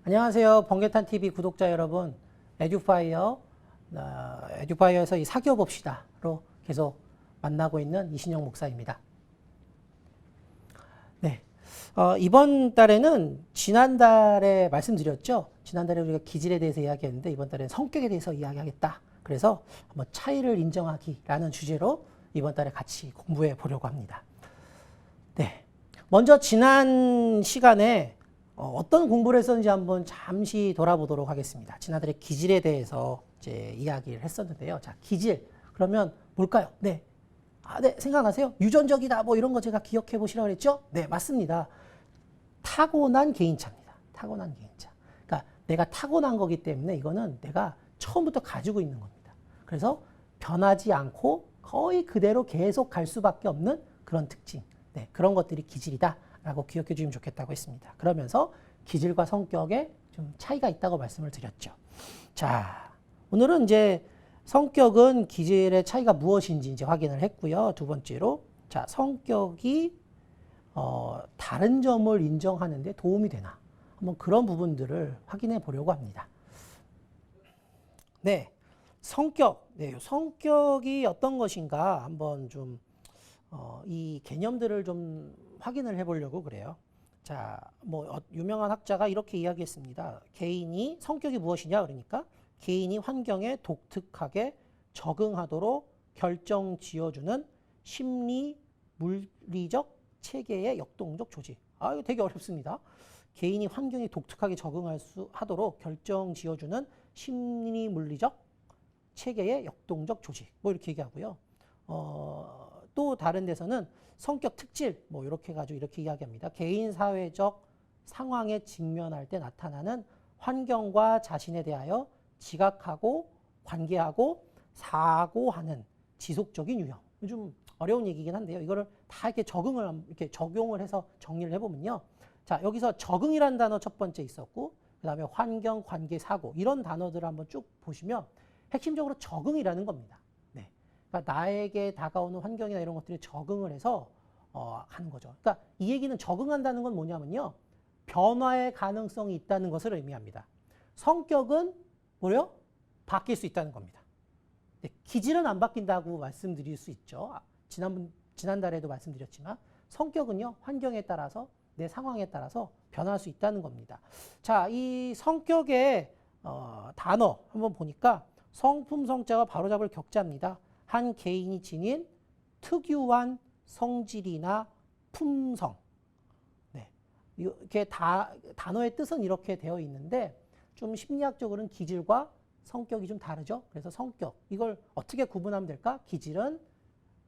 안녕하세요. 번개탄TV 구독자 여러분. 에듀파이어에서 이 사귀어 봅시다로 계속 만나고 있는 이신영 목사입니다. 네. 이번 달에는 지난달에 말씀드렸죠. 지난달에 우리가 기질에 대해서 이야기했는데 이번 달에는 성격에 대해서 이야기하겠다. 그래서 한번 차이를 인정하기라는 주제로 이번 달에 같이 공부해 보려고 합니다. 네. 먼저 지난 시간에 어떤 공부를 했었는지 한번 잠시 돌아보도록 하겠습니다. 지난달에 기질에 대해서 이제 이야기를 했었는데요. 자, 기질. 그러면 뭘까요? 네. 네. 생각나세요? 유전적이다. 뭐 이런 거 제가 기억해 보시라고 그랬죠? 네, 맞습니다. 타고난 개인차입니다. 타고난 개인차. 그러니까 내가 타고난 거기 때문에 이거는 내가 처음부터 가지고 있는 겁니다. 그래서 변하지 않고 거의 그대로 계속 갈 수밖에 없는 그런 특징. 네, 그런 것들이 기질이다라고 기억해 주시면 좋겠다고 했습니다. 그러면서 기질과 성격에 좀 차이가 있다고 말씀을 드렸죠. 자, 오늘은 이제 성격은 기질의 차이가 무엇인지 이제 확인을 했고요. 두 번째로, 자, 성격이 다른 점을 인정하는데 도움이 되나? 한번 그런 부분들을 확인해 보려고 합니다. 네, 성격. 네, 성격이 어떤 것인가 한번 좀 이 개념들을 좀 확인을 해 보려고 그래요. 자, 뭐 유명한 학자가 이렇게 이야기했습니다. 개인이 성격이 무엇이냐 그러니까 개인이 환경에 독특하게 적응하도록 결정 지어주는 심리 물리적 체계의 역동적 조직. 이거 되게 어렵습니다. 개인이 환경에 독특하게 적응하도록 결정 지어주는 심리 물리적 체계의 역동적 조직. 뭐 이렇게 얘기하고요. 또 다른 데서는 성격 특질 뭐 이렇게 가지고 이렇게 이야기합니다. 개인 사회적 상황에 직면할 때 나타나는 환경과 자신에 대하여 지각하고 관계하고 사고하는 지속적인 유형. 좀 어려운 얘기긴 한데요. 이거를 다 이렇게 적용을 해서 정리를 해보면요. 자, 여기서 적응이라는 단어 첫 번째 있었고, 그 다음에 환경, 관계, 사고 이런 단어들을 한번 쭉 보시면 핵심적으로 적응이라는 겁니다. 네. 그러니까 나에게 다가오는 환경이나 이런 것들에 적응을 해서 하는 거죠. 그러니까 이 얘기는 적응한다는 건 뭐냐면요. 변화의 가능성이 있다는 것을 의미합니다. 성격은 뭐요? 바뀔 수 있다는 겁니다. 네, 기질은 안 바뀐다고 말씀드릴 수 있죠. 지난달에도 말씀드렸지만 성격은요. 환경에 따라서 내 상황에 따라서 변할 수 있다는 겁니다. 자, 이 성격의 단어 한번 보니까 성품 성자가 바로잡을 격자입니다. 한 개인이 지닌 특유한 성질이나 품성. 네. 이렇게 단어의 뜻은 이렇게 되어 있는데 좀 심리학적으로는 기질과 성격이 좀 다르죠. 그래서 성격. 이걸 어떻게 구분하면 될까? 기질은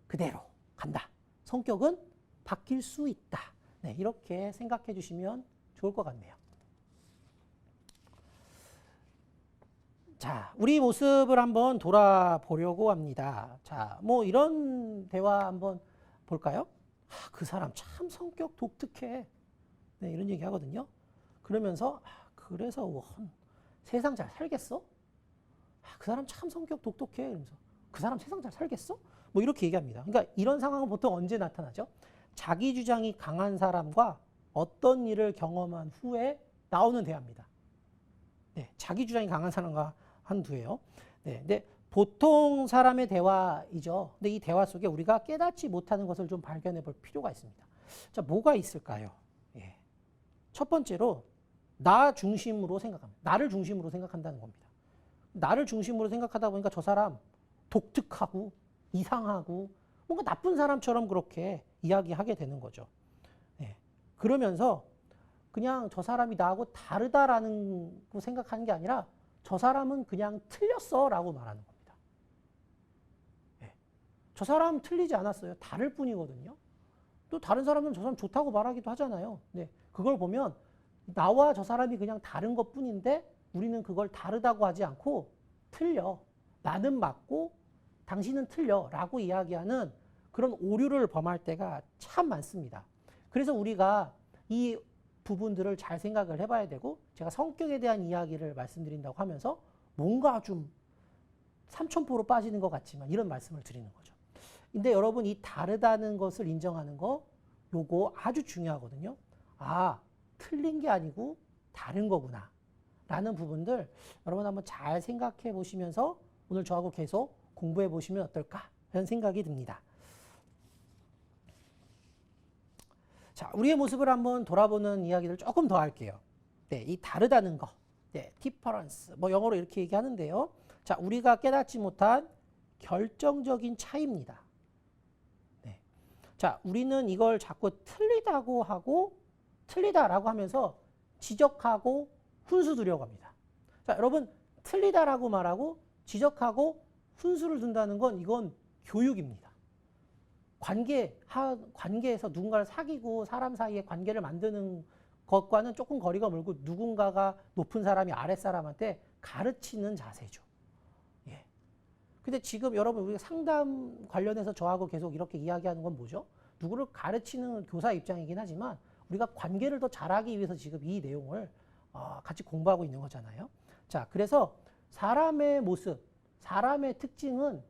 그대로 간다. 성격은 바뀔 수 있다. 네, 이렇게 생각해 주시면 좋을 것 같네요. 자, 우리 모습을 한번 돌아보려고 합니다. 자, 뭐 이런 대화 한번 볼까요? 그 사람 참 성격 독특해. 네, 이런 얘기 하거든요. 그러면서 그래서 세상 잘 살겠어? 그 사람 참 성격 독특해. 이러면서 그 사람 세상 잘 살겠어? 뭐 이렇게 얘기합니다. 그러니까 이런 상황은 보통 언제 나타나죠? 자기 주장이 강한 사람과 어떤 일을 경험한 후에 나오는 대화입니다. 네, 자기 주장이 강한 사람과 한두예요. 네, 근데 보통 사람의 대화이죠. 근데 이 대화 속에 우리가 깨닫지 못하는 것을 좀 발견해 볼 필요가 있습니다. 자, 뭐가 있을까요? 예. 첫 번째로 나 중심으로 생각합니다. 나를 중심으로 생각한다는 겁니다. 나를 중심으로 생각하다 보니까 저 사람 독특하고 이상하고 뭔가 나쁜 사람처럼 그렇게 이야기하게 되는 거죠. 네. 그러면서 그냥 저 사람이 나하고 다르다라는 거 생각하는 게 아니라 저 사람은 그냥 틀렸어 라고 말하는 겁니다. 네. 저 사람은 틀리지 않았어요. 다를 뿐이거든요. 또 다른 사람은 저 사람 좋다고 말하기도 하잖아요. 네. 그걸 보면 나와 저 사람이 그냥 다른 것 뿐인데 우리는 그걸 다르다고 하지 않고 틀려. 나는 맞고 당신은 틀려 라고 이야기하는 그런 오류를 범할 때가 참 많습니다. 그래서 우리가 이 부분들을 잘 생각을 해봐야 되고 제가 성격에 대한 이야기를 말씀드린다고 하면서 뭔가 좀 삼천포로 빠지는 것 같지만 이런 말씀을 드리는 거죠. 근데 여러분 이 다르다는 것을 인정하는 거 요거 아주 중요하거든요. 틀린 게 아니고 다른 거구나. 라는 부분들 여러분 한번 잘 생각해 보시면서 오늘 저하고 계속 공부해 보시면 어떨까 하는 생각이 듭니다. 자, 우리의 모습을 한번 돌아보는 이야기를 조금 더 할게요. 네, 이 다르다는 거. 네, difference. 뭐 영어로 이렇게 얘기하는데요. 자, 우리가 깨닫지 못한 결정적인 차이입니다. 네. 자, 우리는 이걸 자꾸 틀리다고 하고 틀리다라고 하면서 지적하고 훈수 두려고 합니다. 자, 여러분 틀리다라고 말하고 지적하고 훈수를 둔다는 건 이건 교육입니다. 관계에서 누군가를 사귀고 사람 사이에 관계를 만드는 것과는 조금 거리가 멀고 누군가가 높은 사람이 아랫사람한테 가르치는 자세죠. 예. 근데 지금 여러분 우리가 상담 관련해서 저하고 계속 이렇게 이야기하는 건 뭐죠? 누구를 가르치는 교사 입장이긴 하지만 우리가 관계를 더 잘하기 위해서 지금 이 내용을 같이 공부하고 있는 거잖아요. 자, 그래서 사람의 모습, 사람의 특징은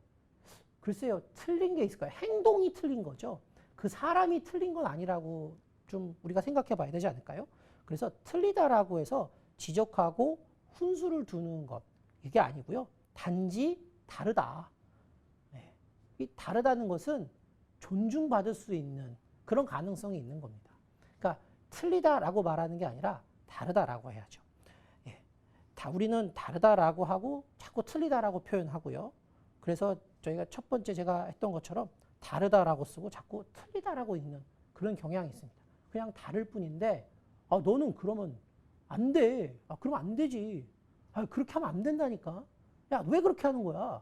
글쎄요, 틀린 게 있을까요? 행동이 틀린 거죠. 그 사람이 틀린 건 아니라고 좀 우리가 생각해 봐야 되지 않을까요? 그래서 틀리다라고 해서 지적하고 훈수를 두는 것, 이게 아니고요. 단지 다르다. 네. 이 다르다는 것은 존중받을 수 있는 그런 가능성이 있는 겁니다. 그러니까 틀리다라고 말하는 게 아니라 다르다라고 해야죠. 예. 우리는 다르다라고 하고 자꾸 틀리다라고 표현하고요. 그래서 저희가 첫 번째 제가 했던 것처럼 다르다라고 쓰고 자꾸 틀리다라고 읽는 그런 경향이 있습니다. 그냥 다를 뿐인데 너는 그러면 안 돼. 그러면 안 되지. 그렇게 하면 안 된다니까. 야, 왜 그렇게 하는 거야?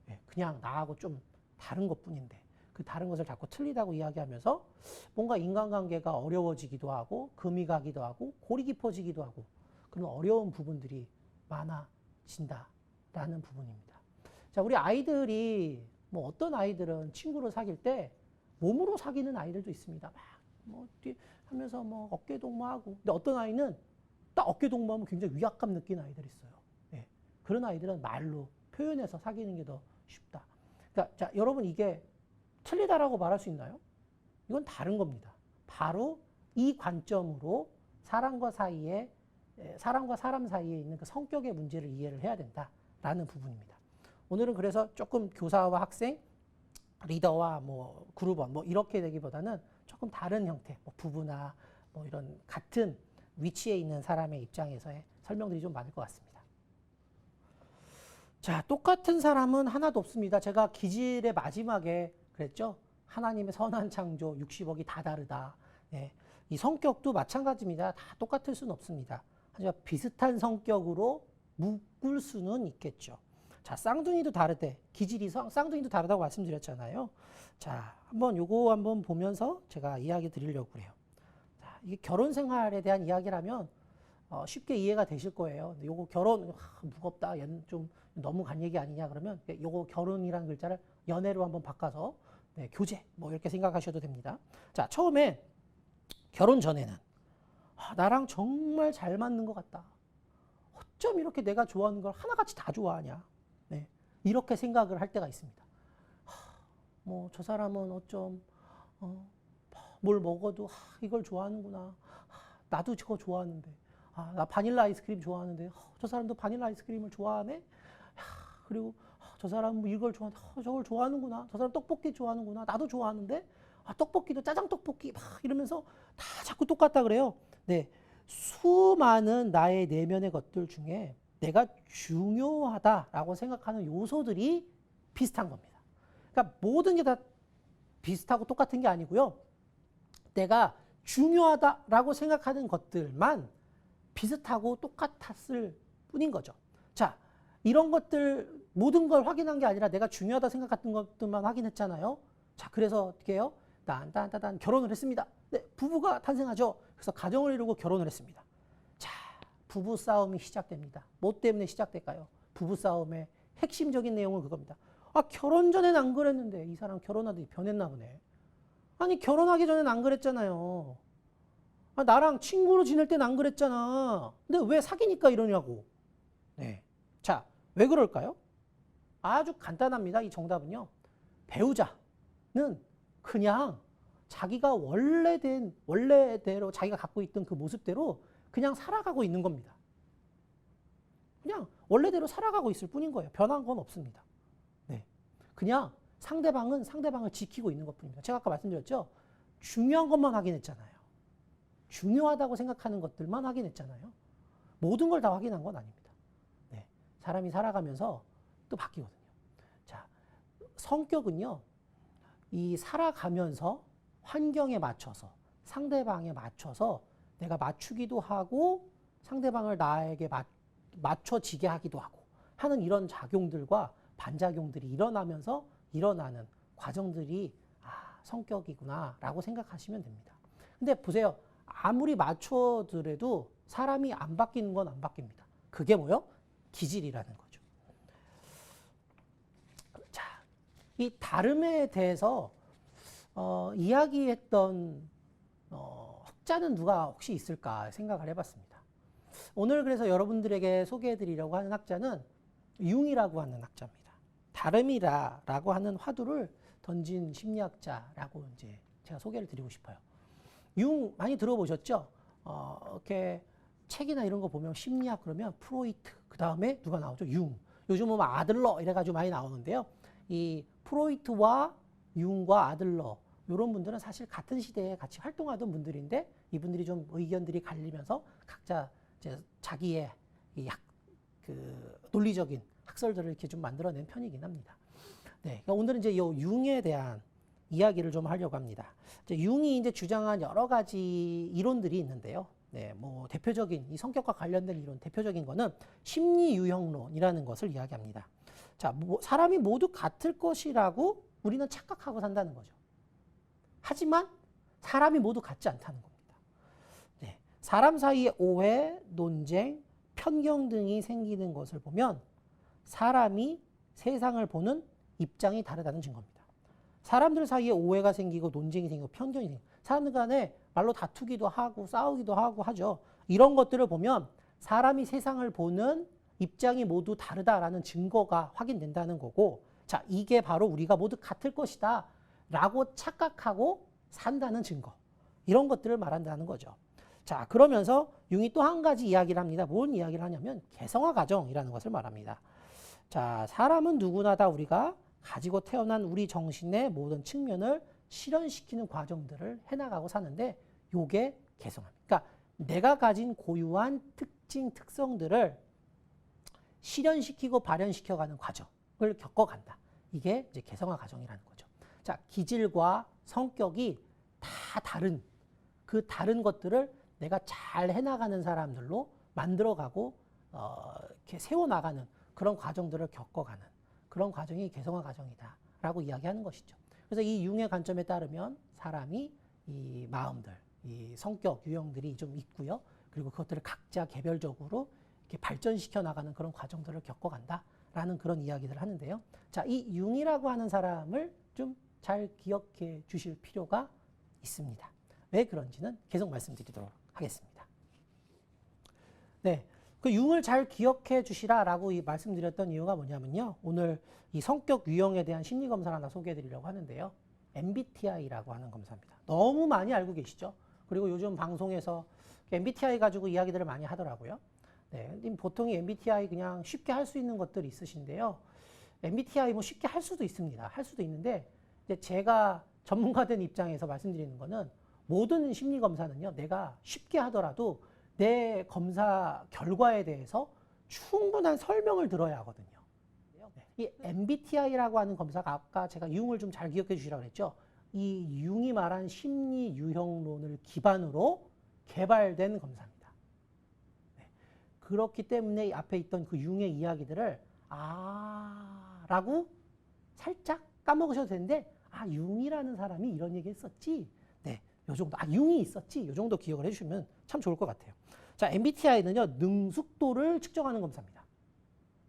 예, 그냥 나하고 좀 다른 것뿐인데 그 다른 것을 자꾸 틀리다고 이야기하면서 뭔가 인간관계가 어려워지기도 하고 금이 가기도 하고 골이 깊어지기도 하고 그런 어려운 부분들이 많아진다라는 부분입니다. 자, 우리 아이들이 뭐 어떤 아이들은 친구를 사귈 때 몸으로 사귀는 아이들도 있습니다. 막 하면서 뭐 어깨 동무하고. 근데 어떤 아이는 딱 어깨 동무하면 굉장히 위압감 느끼는 아이들이 있어요. 예. 그런 아이들은 말로 표현해서 사귀는 게 더 쉽다. 그러니까 자, 여러분 이게 틀리다라고 말할 수 있나요? 이건 다른 겁니다. 바로 이 관점으로 사람과 사람 사이에 있는 그 성격의 문제를 이해를 해야 된다라는 부분입니다. 오늘은 그래서 조금 교사와 학생, 리더와 뭐 그룹원 뭐 이렇게 되기보다는 조금 다른 형태, 뭐 부부나 뭐 이런 같은 위치에 있는 사람의 입장에서의 설명들이 좀 많을 것 같습니다. 자, 똑같은 사람은 하나도 없습니다. 제가 기질의 마지막에 그랬죠. 하나님의 선한 창조, 60억이 다 다르다. 네. 이 성격도 마찬가지입니다. 다 똑같을 수는 없습니다. 하지만 비슷한 성격으로 묶을 수는 있겠죠. 자, 쌍둥이도 다르대. 기질이 쌍둥이도 다르다고 말씀드렸잖아요. 자, 요거 한번 보면서 제가 이야기 드리려고 그래요. 자, 이게 결혼 생활에 대한 이야기라면 쉽게 이해가 되실 거예요. 근데 요거 결혼 무겁다. 얘는 좀 너무 간 얘기 아니냐 그러면 요거 결혼이라는 글자를 연애로 한번 바꿔서 네, 교제 뭐 이렇게 생각하셔도 됩니다. 자, 처음에 결혼 전에는 나랑 정말 잘 맞는 것 같다. 어쩜 이렇게 내가 좋아하는 걸 하나같이 다 좋아하냐. 네, 이렇게 생각을 할 때가 있습니다. 뭐 저 사람은 어쩜 뭘 먹어도 이걸 좋아하는구나. 나도 저거 좋아하는데. 나 바닐라 아이스크림 좋아하는데 저 사람도 바닐라 아이스크림을 좋아하네. 그리고 저 사람은 이걸 좋아하는데 저걸 좋아하는구나. 저 사람 떡볶이 좋아하는구나. 나도 좋아하는데 떡볶이도 짜장 떡볶이 막 이러면서 다 자꾸 똑같다 그래요. 네, 수많은 나의 내면의 것들 중에 내가 중요하다라고 생각하는 요소들이 비슷한 겁니다. 그러니까 모든 게 다 비슷하고 똑같은 게 아니고요. 내가 중요하다라고 생각하는 것들만 비슷하고 똑같았을 뿐인 거죠. 자, 이런 것들 모든 걸 확인한 게 아니라 내가 중요하다 생각했던 것들만 확인했잖아요. 자, 그래서 어떻게 해요? 딴 결혼을 했습니다. 네, 부부가 탄생하죠. 그래서 가정을 이루고 결혼을 했습니다. 자, 부부 싸움이 시작됩니다. 뭐 때문에 시작될까요? 부부 싸움의 핵심적인 내용은 그겁니다. 결혼 전엔 안 그랬는데 이 사람 결혼하더니 변했나 보네. 아니, 결혼하기 전엔 안 그랬잖아요. 나랑 친구로 지낼 땐 안 그랬잖아. 근데 왜 사귀니까 이러냐고. 네. 자, 왜 그럴까요? 아주 간단합니다. 이 정답은요. 배우자는 그냥 자기가 원래대로 자기가 갖고 있던 그 모습대로 그냥 살아가고 있는 겁니다. 그냥 원래대로 살아가고 있을 뿐인 거예요. 변한 건 없습니다. 네. 그냥 상대방은 상대방을 지키고 있는 것 뿐입니다. 제가 아까 말씀드렸죠. 중요한 것만 확인했잖아요. 중요하다고 생각하는 것들만 확인했잖아요. 모든 걸 다 확인한 건 아닙니다. 네. 사람이 살아가면서 또 바뀌거든요. 자, 성격은요. 이 살아가면서 환경에 맞춰서 상대방에 맞춰서 내가 맞추기도 하고 상대방을 나에게 맞춰지게 하기도 하고 하는 이런 작용들과 반작용들이 일어나면서 일어나는 과정들이 성격이구나 라고 생각하시면 됩니다. 근데 보세요. 아무리 맞춰더라도 사람이 안 바뀌는 건 안 바뀝니다. 그게 뭐요? 기질이라는 거죠. 자, 이 다름에 대해서 이야기했던 학자는 누가 혹시 있을까 생각을 해봤습니다. 오늘 그래서 여러분들에게 소개해드리려고 하는 학자는 융이라고 하는 학자입니다. 다름이라고 하는 화두를 던진 심리학자라고 이제 제가 소개를 드리고 싶어요. 융 많이 들어보셨죠? 이렇게 책이나 이런 거 보면 심리학 그러면 프로이트, 그 다음에 누가 나오죠? 융. 요즘은 아들러 이래가지고 많이 나오는데요. 이 프로이트와 융과 아들러 이런 분들은 사실 같은 시대에 같이 활동하던 분들인데 이분들이 좀 의견들이 갈리면서 각자 이제 자기의 이 논리적인 학설들을 이렇게 좀 만들어낸 편이긴 합니다. 네, 그러니까 오늘은 이제 이 융에 대한 이야기를 좀 하려고 합니다. 이제 융이 이제 주장한 여러 가지 이론들이 있는데요. 네, 뭐 대표적인 이 성격과 관련된 이론 대표적인 거는 심리 유형론이라는 것을 이야기합니다. 자, 사람이 모두 같을 것이라고 우리는 착각하고 산다는 거죠. 하지만 사람이 모두 같지 않다는 겁니다. 네, 사람 사이에 오해, 논쟁, 편견 등이 생기는 것을 보면 사람이 세상을 보는 입장이 다르다는 증거입니다. 사람들 사이에 오해가 생기고 논쟁이 생기고 편견이 생기고 사람들 간에 말로 다투기도 하고 싸우기도 하고 하죠. 이런 것들을 보면 사람이 세상을 보는 입장이 모두 다르다라는 증거가 확인된다는 거고, 자, 이게 바로 우리가 모두 같을 것이다 라고 착각하고 산다는 증거, 이런 것들을 말한다는 거죠. 자, 그러면서 융이 또 한 가지 이야기를 합니다. 뭔 이야기를 하냐면 개성화 과정이라는 것을 말합니다. 자, 사람은 누구나 다 우리가 가지고 태어난 우리 정신의 모든 측면을 실현시키는 과정들을 해나가고 사는데 요게 개성화입니다. 그러니까 내가 가진 고유한 특징, 특성들을 실현시키고 발현시켜가는 과정을 겪어간다. 이게 이제 개성화 과정이라는 거죠. 자, 기질과 성격이 다 다른 그 다른 것들을 내가 잘 해나가는 사람들로 만들어가고 이렇게 세워나가는 그런 과정들을 겪어가는 그런 과정이 개성화 과정이다라고 이야기하는 것이죠. 그래서 이 융의 관점에 따르면 사람이 이 마음들, 이 성격 유형들이 좀 있고요. 그리고 그것들을 각자 개별적으로 이렇게 발전시켜 나가는 그런 과정들을 겪어간다라는 그런 이야기들을 하는데요. 자, 이 융이라고 하는 사람을 좀 잘 기억해 주실 필요가 있습니다. 왜 그런지는 계속 말씀드리도록 하겠습니다. 네, 그 융을 잘 기억해 주시라라고 말씀드렸던 이유가 뭐냐면요. 오늘 이 성격 유형에 대한 심리 검사를 하나 소개해 드리려고 하는데요. MBTI라고 하는 검사입니다. 너무 많이 알고 계시죠? 그리고 요즘 방송에서 MBTI 가지고 이야기들을 많이 하더라고요. 네, 보통 MBTI 그냥 쉽게 할 수 있는 것들이 있으신데요. MBTI 뭐 쉽게 할 수도 있습니다. 할 수도 있는데 이제 제가 전문가된 입장에서 말씀드리는 거는 모든 심리 검사는요. 내가 쉽게 하더라도 내 검사 결과에 대해서 충분한 설명을 들어야 하거든요. 이 MBTI라고 하는 검사가 아까 제가 융을 좀 잘 기억해 주시라고 그랬죠. 이 융이 말한 심리 유형론을 기반으로 개발된 검사입니다. 네. 그렇기 때문에 앞에 있던 그 융의 이야기들을 라고 살짝 까먹으셔도 되는데 융이라는 사람이 이런 얘기 했었지. 네, 요 정도. 융이 있었지. 요 정도 기억을 해주시면 참 좋을 것 같아요. 자, MBTI는요, 능숙도를 측정하는 검사입니다.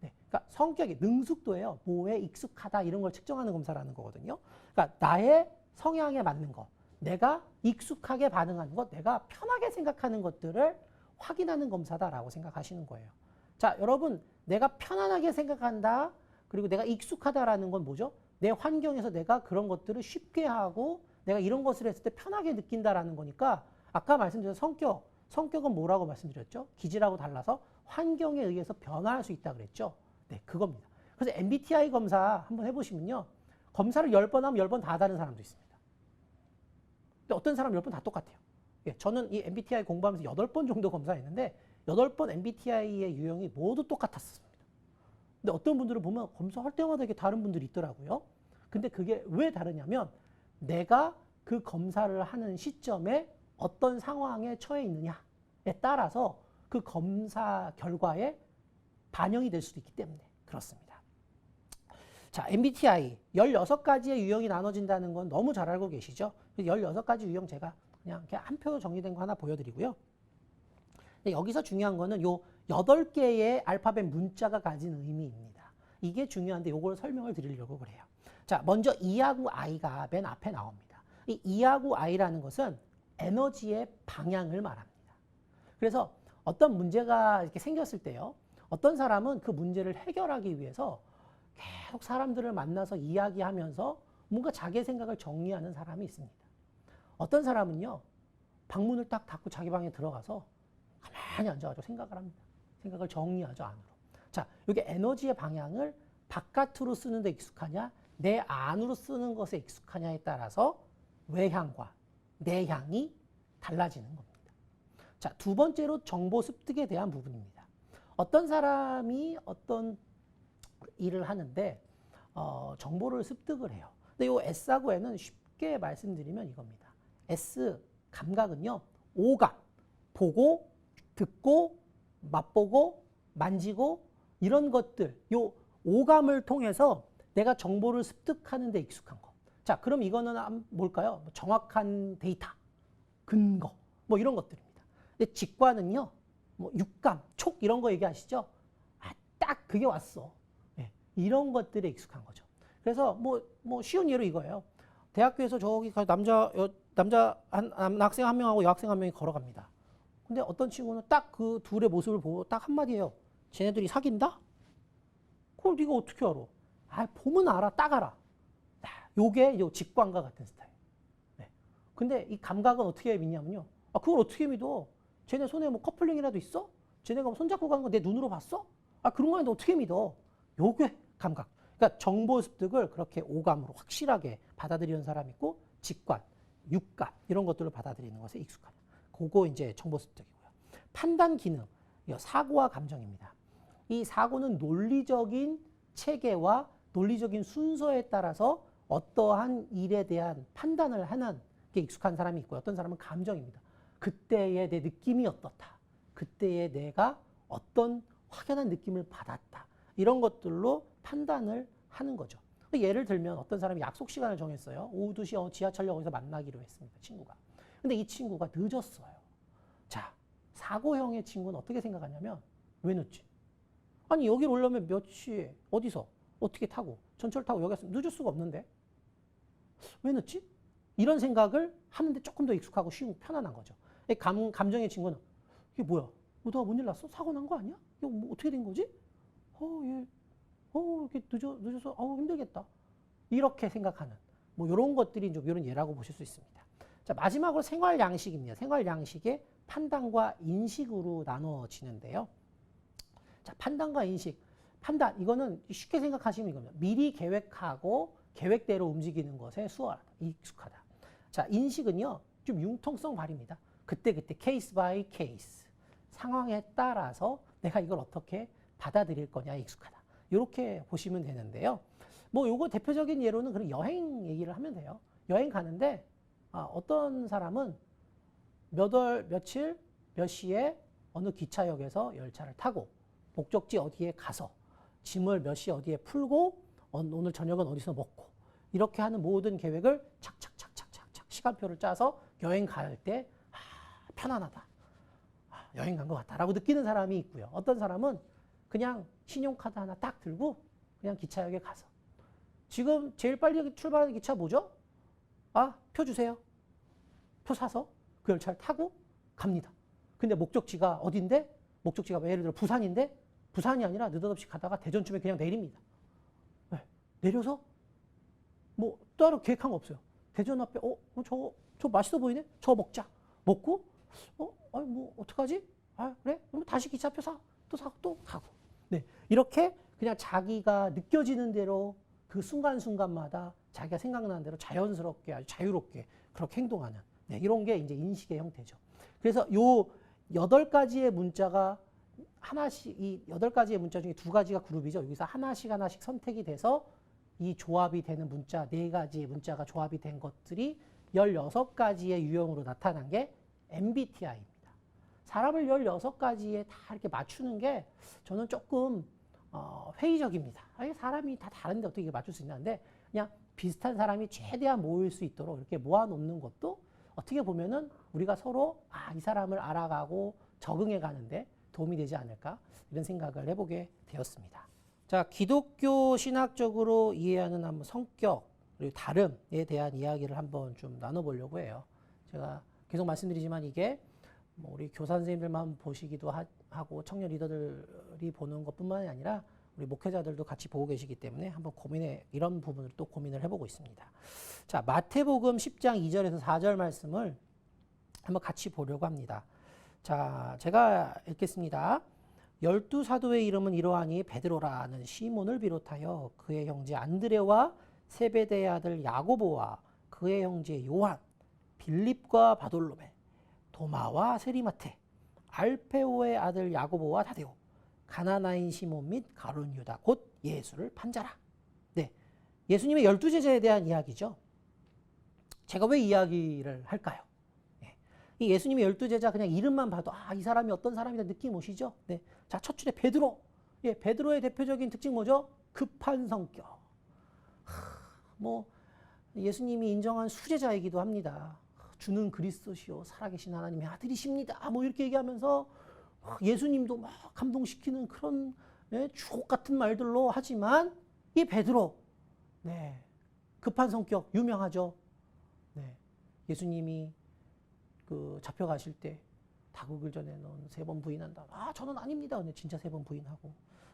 네, 그러니까 성격이 능숙도예요. 뭐에 익숙하다 이런 걸 측정하는 검사라는 거거든요. 그러니까 나의 성향에 맞는 것, 내가 익숙하게 반응하는 것, 내가 편하게 생각하는 것들을 확인하는 검사다라고 생각하시는 거예요. 자, 여러분, 내가 편안하게 생각한다, 그리고 내가 익숙하다라는 건 뭐죠? 내 환경에서 내가 그런 것들을 쉽게 하고 내가 이런 것을 했을 때 편하게 느낀다라는 거니까 아까 말씀드린 성격은 뭐라고 말씀드렸죠? 기질하고 달라서 환경에 의해서 변화할 수 있다 그랬죠. 네, 그겁니다. 그래서 MBTI 검사 한번 해보시면요. 검사를 10번 하면 10번 다 다른 사람도 있습니다. 근데 어떤 사람은 10번 다 똑같아요. 예, 저는 이 MBTI 공부하면서 8번 정도 검사했는데 8번 MBTI의 유형이 모두 똑같았습니다. 근데 어떤 분들은 보면 검사할 때마다 이게 다른 분들이 있더라고요. 근데 그게 왜 다르냐면 내가 그 검사를 하는 시점에 어떤 상황에 처해 있느냐에 따라서 그 검사 결과에 반영이 될 수도 있기 때문에 그렇습니다. 자, MBTI 16가지의 유형이 나눠진다는 건 너무 잘 알고 계시죠? 16가지 유형 제가 그냥 한 표 정리된 거 하나 보여드리고요. 근데 여기서 중요한 거는 요 8개의 알파벳 문자가 가진 의미입니다. 이게 중요한데 요걸 설명을 드리려고 그래요. 자, 먼저 E하고 I가 맨 앞에 나옵니다. 이 E하고 I라는 것은 에너지의 방향을 말합니다. 그래서 어떤 문제가 이렇게 생겼을 때요. 어떤 사람은 그 문제를 해결하기 위해서 계속 사람들을 만나서 이야기하면서 뭔가 자기의 생각을 정리하는 사람이 있습니다. 어떤 사람은요. 방문을 딱 닫고 자기 방에 들어가서 가만히 앉아가지고 생각을 합니다. 생각을 정리하죠, 안으로. 자, 이게 에너지의 방향을 바깥으로 쓰는 데 익숙하냐, 내 안으로 쓰는 것에 익숙하냐에 따라서 외향과 내향이 달라지는 겁니다. 자, 두 번째로 정보 습득에 대한 부분입니다. 어떤 사람이 어떤 일을 하는데 정보를 습득을 해요. 근데 이 S하고 N은 쉽게 말씀드리면 이겁니다. S 감각은요. 오감, 보고, 듣고, 맛보고, 만지고 이런 것들, 요 오감을 통해서 내가 정보를 습득하는 데 익숙한 거. 자, 그럼 이거는 뭘까요? 정확한 데이터, 근거, 뭐 이런 것들입니다. 근데 직관은요, 뭐 육감, 촉 이런 거 얘기하시죠? 아, 딱 그게 왔어. 네, 이런 것들에 익숙한 거죠. 그래서 뭐 쉬운 예로 이거예요. 대학교에서 저기 남자 학생 한 명하고 여학생 한 명이 걸어갑니다. 근데 어떤 친구는 딱 그 둘의 모습을 보고 딱 한마디예요. 쟤네들이 사귄다? 그걸 네가 어떻게 알아? 아, 보면 알아, 딱 알아. 요게 요 직관과 같은 스타일. 네. 근데 이 감각은 어떻게 믿냐면요. 아, 그걸 어떻게 믿어? 쟤네 손에 뭐 커플링이라도 있어? 쟤네가 뭐 손잡고 가는 거 내 눈으로 봤어? 아, 그런 거 아닌데 어떻게 믿어? 요게 감각. 그러니까 정보 습득을 그렇게 오감으로 확실하게 받아들이는 사람이 있고 직관, 육감 이런 것들을 받아들이는 것에 익숙한. 그거 이제 정보 습득이고요. 판단 기능, 사고와 감정입니다. 이 사고는 논리적인 체계와 논리적인 순서에 따라서 어떠한 일에 대한 판단을 하는 게 익숙한 사람이 있고요. 어떤 사람은 감정입니다. 그때의 내 느낌이 어떻다. 그때의 내가 어떤 확연한 느낌을 받았다. 이런 것들로 판단을 하는 거죠. 예를 들면 어떤 사람이 약속 시간을 정했어요. 오후 2시 지하철역에서 만나기로 했습니다. 친구가. 근데 이 친구가 늦었어요. 자, 사고형의 친구는 어떻게 생각하냐면 왜 늦지? 아니 여기로 오려면 몇 시에 어디서 어떻게 타고 전철 타고 여기 왔으면 늦을 수가 없는데 왜 늦지? 이런 생각을 하는데 조금 더 익숙하고 쉬운 편안한 거죠. 감정의 친구는 이게 뭐야? 너가 뭔 일 났어? 사고 난 거 아니야? 이거 뭐 어떻게 된 거지? 이렇게 늦어서 힘들겠다. 이렇게 생각하는 뭐 이런 것들이 좀 이런 예라고 보실 수 있습니다. 자, 마지막으로 생활 양식입니다. 생활 양식의 판단과 인식으로 나눠지는데요. 자, 판단과 인식. 판단, 이거는 쉽게 생각하시면 이겁니다. 미리 계획하고 계획대로 움직이는 것에 수월하다, 익숙하다. 자, 인식은요, 좀 융통성 발휘입니다. 그때 케이스 바이 케이스. 상황에 따라서 내가 이걸 어떻게 받아들일 거냐에 익숙하다. 이렇게 보시면 되는데요. 뭐 요거 대표적인 예로는 그런 여행 얘기를 하면 돼요. 여행 가는데 어떤 사람은 몇 월, 며칠, 몇 시에 어느 기차역에서 열차를 타고 목적지 어디에 가서 짐을 몇 시에 어디에 풀고 오늘 저녁은 어디서 먹고 이렇게 하는 모든 계획을 착착착착착착 시간표를 짜서 여행 갈 때 편안하다. 여행 간 것 같다라고 느끼는 사람이 있고요. 어떤 사람은 그냥 신용카드 하나 딱 들고 그냥 기차역에 가서 지금 제일 빨리 출발하는 기차 뭐죠? 표 주세요. 표 사서 그 열차를 타고 갑니다. 근데 목적지가 어딘데? 목적지가 예를 들어 부산인데 부산이 아니라 느닷없이 가다가 대전쯤에 그냥 내립니다. 네. 내려서 뭐 따로 계획한 거 없어요. 대전 앞에 저 맛있어 보이네? 저거 먹자. 먹고 뭐 어떡하지? 그래? 그럼 다시 기차표 사. 또 사고 또 가고. 네. 이렇게 그냥 자기가 느껴지는 대로 그 순간순간마다 자기가 생각나는 대로 자연스럽게 아주 자유롭게 그렇게 행동하는 네, 이런 게 이제 인식의 형태죠. 그래서 요 8가지의 문자가 하나씩 이 8가지의 문자 중에 2가지가 그룹이죠. 여기서 하나씩 선택이 돼서 이 조합이 되는 문자 4가지의 문자가 조합이 된 것들이 16가지의 유형으로 나타난 게 MBTI입니다. 사람을 16가지에 다 이렇게 맞추는 게 저는 조금 회의적입니다. 사람이 다 다른데 어떻게 맞출 수 있냐는데 그냥 비슷한 사람이 최대한 모일 수 있도록 이렇게 모아놓는 것도 어떻게 보면은 우리가 서로 이 사람을 알아가고 적응해 가는데 도움이 되지 않을까 이런 생각을 해보게 되었습니다. 자, 기독교 신학적으로 이해하는 한번 성격 그리고 다름에 대한 이야기를 한번 좀 나눠보려고 해요. 제가 계속 말씀드리지만 이게 뭐 우리 교사 선생님들만 보시기도 하고 청년 리더들이 보는 것뿐만이 아니라 우리 목회자들도 같이 보고 계시기 때문에 한번 이런 부분을 또 고민을 해보고 있습니다. 자, 마태복음 10장 2절에서 4절 말씀을 한번 같이 보려고 합니다. 자, 제가 읽겠습니다. 12사도의 이름은 이러하니 베드로라는 시몬을 비롯하여 그의 형제 안드레와 세베대의 아들 야고보와 그의 형제 요한, 빌립과 바돌로메, 도마와 세리마테, 알페오의 아들 야고보와 다데오, 가나나인 시몬 및 가룟 유다 곧 예수를 판자라. 네, 예수님의 12제자에 대한 이야기죠. 제가 왜 이야기를 할까요? 이 예수님의 12제자 그냥 이름만 봐도 이 사람이 어떤 사람이다 느낌 오시죠? 네. 자, 첫 줄에 베드로. 예, 베드로의 대표적인 특징 뭐죠? 급한 성격. 뭐 예수님이 인정한 수제자이기도 합니다. 주는 그리스도시요 살아계신 하나님의 아들이십니다. 뭐 이렇게 얘기하면서 예수님도 막 감동시키는 그런 주옥 같은 말들로 하지만 이 베드로 네. 급한 성격 유명하죠. 네. 예수님이 잡혀가실 때 다국을 전에는 3번 부인한다. 저는 아닙니다. 근데 진짜 3번 부인하고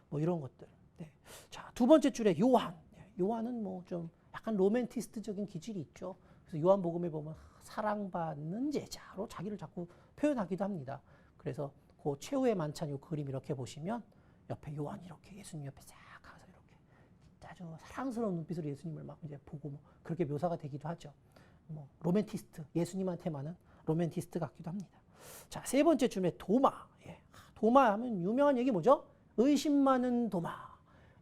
뭐 이런 것들. 네. 자, 2번째 줄에 요한. 요한은 뭐 좀 약간 로맨티스트적인 기질이 있죠. 그래서 요한복음에 보면 사랑받는 제자로 자기를 자꾸 표현하기도 합니다. 그래서 그 최후의 만찬 요 그림 이렇게 보시면 옆에 요한이 이렇게 예수님 옆에 쫙 가서 이렇게 아주 사랑스러운 눈빛으로 예수님을 막 이제 보고 뭐 그렇게 묘사가 되기도 하죠. 뭐 로맨티스트, 예수님한테만은 로맨티스트 같기도 합니다. 자, 3번째 줄에 도마. 예. 도마 하면 유명한 얘기 뭐죠? 의심 많은 도마.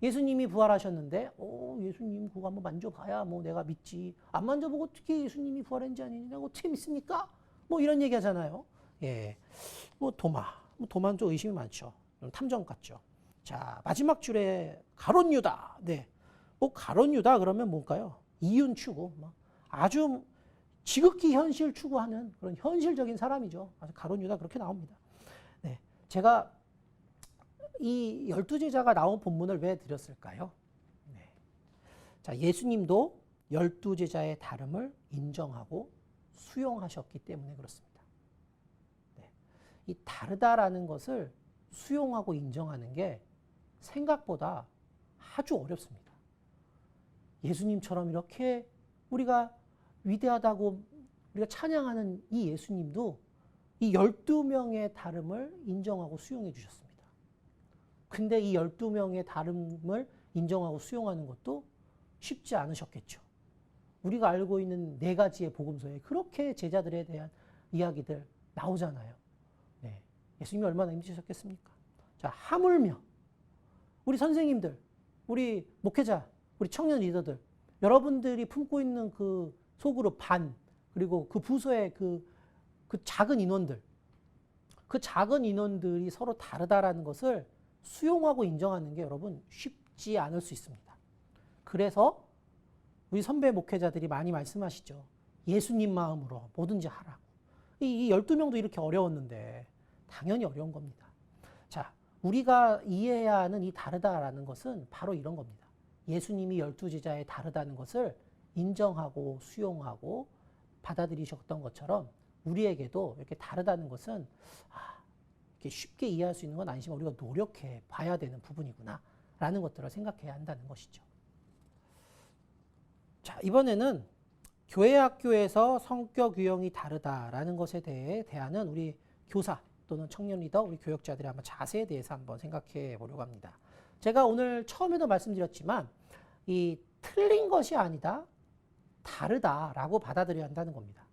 예수님이 부활하셨는데, 예수님 그거 한번 만져봐야 뭐 내가 믿지. 안 만져보고 어떻게 예수님이 부활한지 아니냐고 어떻게 믿습니까? 뭐 이런 얘기 하잖아요. 예. 뭐 도마. 도마는 좀 의심이 많죠. 탐정 같죠. 자, 마지막 줄에 가룟 유다. 네. 가룟 유다 그러면 뭘까요? 이윤 추구. 아주 지극히 현실 추구하는 그런 현실적인 사람이죠. 가룟 유다 그렇게 나옵니다. 네, 제가 이 12제자가 나온 본문을 왜 드렸을까요? 네. 자, 예수님도 12제자의 다름을 인정하고 수용하셨기 때문에 그렇습니다. 네. 이 다르다라는 것을 수용하고 인정하는 게 생각보다 아주 어렵습니다. 예수님처럼 이렇게 우리가 위대하다고 우리가 찬양하는 이 예수님도 이 12명의 다름을 인정하고 수용해 주셨습니다. 근데 이 12명의 다름을 인정하고 수용하는 것도 쉽지 않으셨겠죠. 우리가 알고 있는 4가지의 복음서에 그렇게 제자들에 대한 이야기들 나오잖아요. 네. 예수님이 얼마나 힘드셨겠습니까? 자, 하물며 우리 선생님들, 우리 목회자, 우리 청년 리더들, 여러분들이 품고 있는 그 소그룹 반, 그리고 그 부서의 그 작은 인원들, 그 작은 인원들이 서로 다르다라는 것을 수용하고 인정하는 게 여러분 쉽지 않을 수 있습니다. 그래서 우리 선배 목회자들이 많이 말씀하시죠. 예수님 마음으로 뭐든지 하라고. 이 12명도 이렇게 어려웠는데 당연히 어려운 겁니다. 자, 우리가 이해해야 하는 이 다르다라는 것은 바로 이런 겁니다. 예수님이 12제자의 다르다는 것을 인정하고 수용하고 받아들이셨던 것처럼 우리에게도 이렇게 다르다는 것은 이렇게 쉽게 이해할 수 있는 건 아니지만 우리가 노력해 봐야 되는 부분이구나 라는 것들을 생각해야 한다는 것이죠. 자, 이번에는 교회 학교에서 성격 유형이 다르다라는 것에 대해 대하는 우리 교사 또는 청년 리더, 우리 교역자들의 한번 자세에 대해서 한번 생각해 보려고 합니다. 제가 오늘 처음에도 말씀드렸지만 이 틀린 것이 아니다, 다르다라고 받아들여야 한다는 겁니다.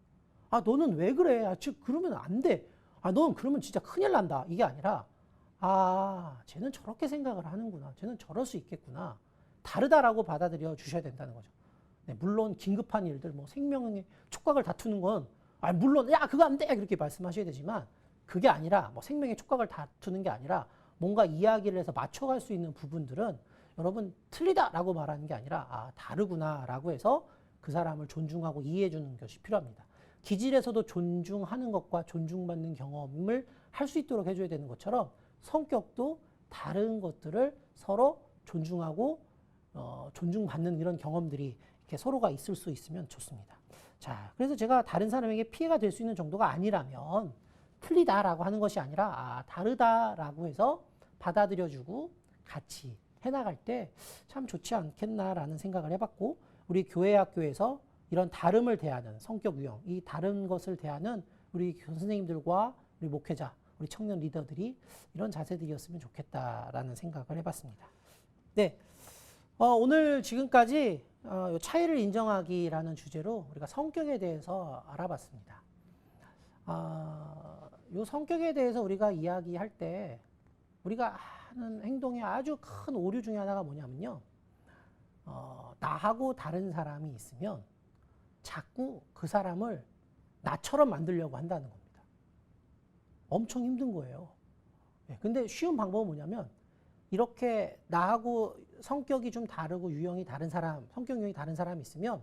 아, 너는 왜 그래? 아, 즉 그러면 안 돼. 아, 넌 그러면 진짜 큰일 난다. 이게 아니라 아, 쟤는 저렇게 생각을 하는구나. 쟤는 저럴 수 있겠구나. 다르다라고 받아들여 주셔야 된다는 거죠. 네, 물론 긴급한 일들, 뭐 생명의 촉각을 다투는 건 아, 물론 야 그거 안 돼. 그렇게 말씀하셔야 되지만 그게 아니라 뭐 생명의 촉각을 다투는 게 아니라 뭔가 이야기를 해서 맞춰갈 수 있는 부분들은 여러분 틀리다라고 말하는 게 아니라 아, 다르구나라고 해서 그 사람을 존중하고 이해해 주는 것이 필요합니다. 기질에서도 존중하는 것과 존중받는 경험을 할 수 있도록 해줘야 되는 것처럼 성격도 다른 것들을 서로 존중하고 존중받는 이런 경험들이 이렇게 서로가 있을 수 있으면 좋습니다. 자, 그래서 제가 다른 사람에게 피해가 될 수 있는 정도가 아니라면 틀리다라고 하는 것이 아니라 아, 다르다라고 해서 받아들여주고 같이 해나갈 때 참 좋지 않겠나라는 생각을 해봤고 우리 교회 학교에서 이런 다름을 대하는 성격 유형, 이 다른 것을 대하는 우리 선생님들과 우리 목회자, 우리 청년 리더들이 이런 자세들이었으면 좋겠다라는 생각을 해봤습니다. 네, 오늘 지금까지 차이를 인정하기라는 주제로 우리가 성격에 대해서 알아봤습니다. 이 성격에 대해서 우리가 이야기할 때 우리가 하는 행동의 아주 큰 오류 중에 하나가 뭐냐면요. 나하고 다른 사람이 있으면 자꾸 그 사람을 나처럼 만들려고 한다는 겁니다. 엄청 힘든 거예요. 근데 쉬운 방법은 뭐냐면 이렇게 나하고 성격이 좀 다르고 유형이 다른 사람, 성격 유형이 다른 사람이 있으면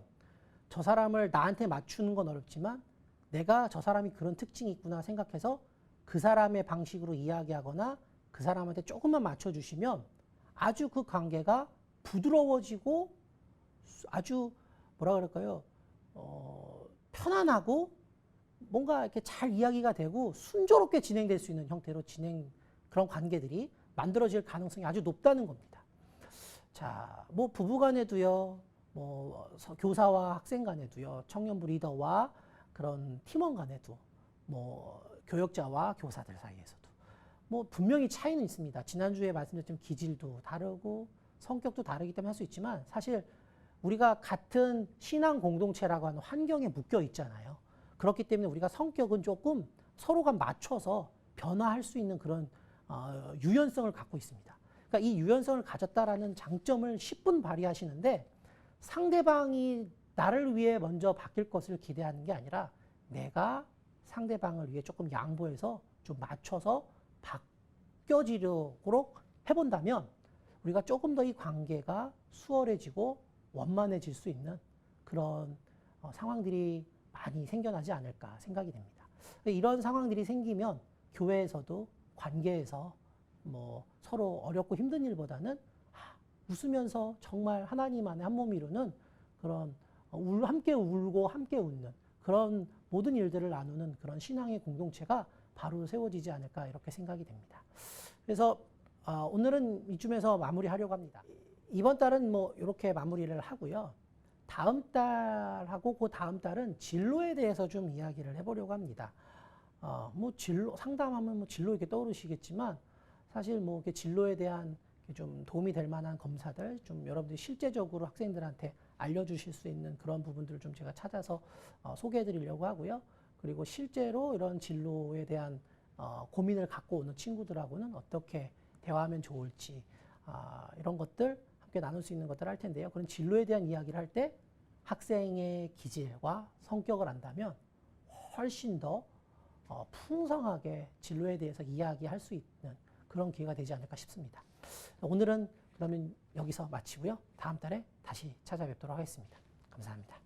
저 사람을 나한테 맞추는 건 어렵지만 내가 저 사람이 그런 특징이 있구나 생각해서 그 사람의 방식으로 이야기하거나 그 사람한테 조금만 맞춰주시면 아주 그 관계가 부드러워지고 아주 뭐라 그럴까요? 편안하고 뭔가 이렇게 잘 이야기가 되고 순조롭게 진행될 수 있는 형태로 그런 관계들이 만들어질 가능성이 아주 높다는 겁니다. 자, 뭐 부부 간에도요, 뭐 교사와 학생 간에도요, 청년부 리더와 그런 팀원 간에도, 뭐 교역자와 교사들 사이에서도 뭐 분명히 차이는 있습니다. 지난주에 말씀드렸지만 기질도 다르고 성격도 다르기 때문에 할 수 있지만 사실 우리가 같은 신앙 공동체라고 하는 환경에 묶여 있잖아요. 그렇기 때문에 우리가 성격은 조금 서로가 맞춰서 변화할 수 있는 그런 유연성을 갖고 있습니다. 그러니까 이 유연성을 가졌다라는 장점을 10분 발휘하시는데 상대방이 나를 위해 먼저 바뀔 것을 기대하는 게 아니라 내가 상대방을 위해 조금 양보해서 좀 맞춰서 바뀌어지도록 해본다면 우리가 조금 더 이 관계가 수월해지고 원만해질 수 있는 그런 상황들이 많이 생겨나지 않을까 생각이 됩니다. 이런 상황들이 생기면 교회에서도 관계에서 뭐 서로 어렵고 힘든 일보다는 웃으면서 정말 하나님 안에 한 몸 이루는 그런 함께 울고 함께 웃는 그런 모든 일들을 나누는 그런 신앙의 공동체가 바로 세워지지 않을까 이렇게 생각이 됩니다. 그래서 오늘은 이쯤에서 마무리하려고 합니다. 이번 달은 뭐 이렇게 마무리를 하고요. 다음 달하고 그 다음 달은 진로에 대해서 좀 이야기를 해보려고 합니다. 뭐 진로 상담하면 뭐 진로 이렇게 떠오르시겠지만 사실 뭐 이렇게 진로에 대한 좀 도움이 될 만한 검사들 좀 여러분들이 실제적으로 학생들한테 알려주실 수 있는 그런 부분들을 좀 제가 찾아서 소개해드리려고 하고요. 그리고 실제로 이런 진로에 대한 고민을 갖고 오는 친구들하고는 어떻게 대화하면 좋을지 이런 것들 함께 나눌 수 있는 것들을 할 텐데요. 그런 진로에 대한 이야기를 할 때 학생의 기질과 성격을 안다면 훨씬 더 풍성하게 진로에 대해서 이야기할 수 있는 그런 기회가 되지 않을까 싶습니다. 오늘은 그러면 여기서 마치고요. 다음 달에 다시 찾아뵙도록 하겠습니다. 감사합니다.